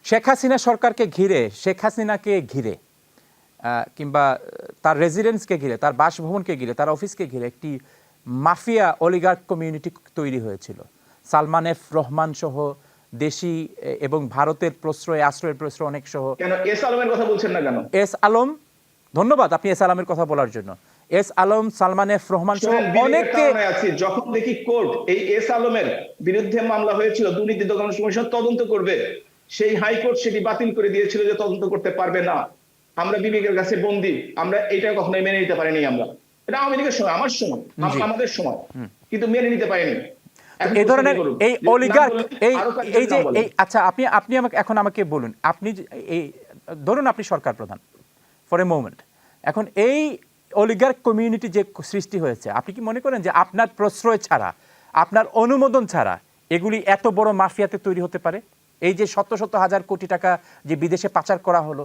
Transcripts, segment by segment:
শেখ হাসিনা সরকারকে ঘিরে, শেখ হাসিনাকে ঘিরে কিংবা তার রেজিডেন্সকে ঘিরে, তার বাসভবনকে ঘিরে, তার অফিসকে ঘিরে একটি মাফিয়া অলিগার্ক কমিউনিটি তৈরি হয়েছিল। সালমান এফ রহমান সহ দেশি এবং ভারতের আশ্রয়ের প্রশ্রয় অনেক সহ। কেন এস আলমের কথা বলছেন না কেন? এস আলম, ধন্যবাদ আপনি এস আলমের কথা বলার জন্য। এস আলম, সালমান এফ রহমান সহ অনেককে যখন দেখি কোর্ট এই এস আলমের বিরুদ্ধে মামলা হয়েছিল, দুর্নীতি দমন কমিশন তদন্ত করবে, সেই হাইকোর্ট সেটি বাতিল করে দিয়েছিল যে তদন্ত করতে পারবে না। আমরা বিবেকের কাছে বন্দী, আমরা এটা কখনোই মেনে নিতে পারিনি। আমরা এটা আওয়ামী লীগের সময়, আমার সময়, আমাদের সময়, কিন্তু মেনে নিতে পারিনি। এই ধরনের এই অলিগার্ক এই যে এই আচ্ছা আপনি আমাকে বলুন, আপনি এই ধরুন আপনি সরকার প্রধান ফর এ মোমেন্ট, এখন এই অলিগার্ক কমিউনিটি যে সৃষ্টি হয়েছে, আপনি কি মনে করেন যে আপনার প্রশ্রয় ছাড়া, আপনার অনুমোদন ছাড়া এগুলি এত বড় মাফিয়াতে তৈরি হতে পারে? এই যে শত শত হাজার কোটি টাকা যে বিদেশে পাচার করা হলো,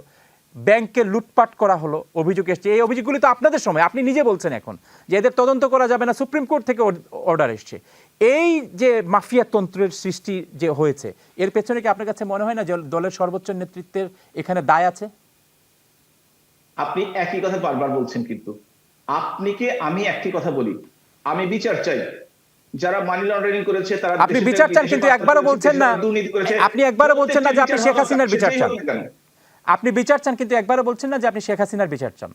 ব্যাংকে লুটপাট করা হলো, অভিযোগ এসছে, এই অভিযোগগুলি তো আপনাদের সময়, আপনি নিজে বলছেন এখন যে এদের তদন্ত করা যাবে না, সুপ্রিম কোর্ট থেকে অর্ডার এসছে। এই যে মাফিয়া তন্ত্রের সৃষ্টি যে হয়েছে, এর পেছনে কি আপনার কাছে মনে হয় না যে দলের সর্বোচ্চ নেতৃত্বের এখানে দায় আছে? আপনি একই কথা বারবার বলছেন, কিন্তু আমি একটি কথা বলি, আমি বিচার চাই। যারা মানি লন্ডারিং করেছে তারা, আপনি বিচার চান কিন্তু একবারও বলছেন না, আপনি একবারও বলছেন না যে আপনি শেখ হাসিনার বিচার চান। আপনি বিচার চান কিন্তু একবারও বলছেন না যে আপনি শেখ হাসিনার বিচার চান।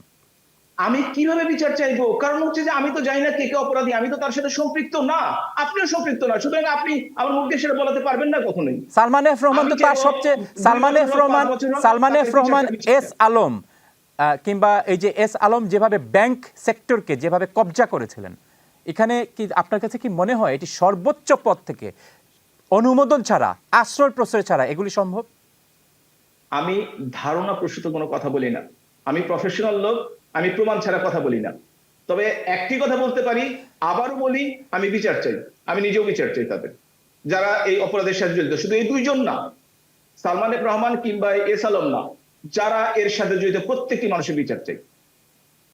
আমি কিভাবে বিচার চাইবো? কারণ হচ্ছে যে আমি তো জানি না কে কে অপরাধী, আমি তো তার সাথে সম্পৃক্ত না, আপনিও সম্পৃক্ত না, সুতরাং আপনি আমার মুখ দিয়ে সেটা বলাতে পারবেন না কখনোই। সালমান এফ রহমান তো তার সবচেয়ে, সালমান এফ রহমান, এস আলম কিংবা এই যে এস আলম যেভাবে ব্যাংক সেক্টরকে যেভাবে কবজা করেছিলেন, এখানে কি আপনার কাছে কি মনে হয় এটি সর্বোচ্চ পদ থেকে অনুমোদন ছাড়া, আশ্রয় প্রশ্রয় ছাড়া এগুলি সম্ভব? আমি ধারণা প্রসূত কোনো কথা বলি না, আমি প্রফেশনাল লোক, আমি প্রমাণ ছাড়া কথা বলি না। তবে একটি কথা বলতে পারি, আবারও বলি, আমি বিচার চাই, আমি নিজেও বিচার চাই তাদের, যারা এই অপরাধের সাথে জড়িত। শুধু এই দুইজন না, সালমান এফ রহমান কিংবা এস আলম না, যারা এর সাথে জড়িত প্রত্যেকটি মানুষের বিচার চাই।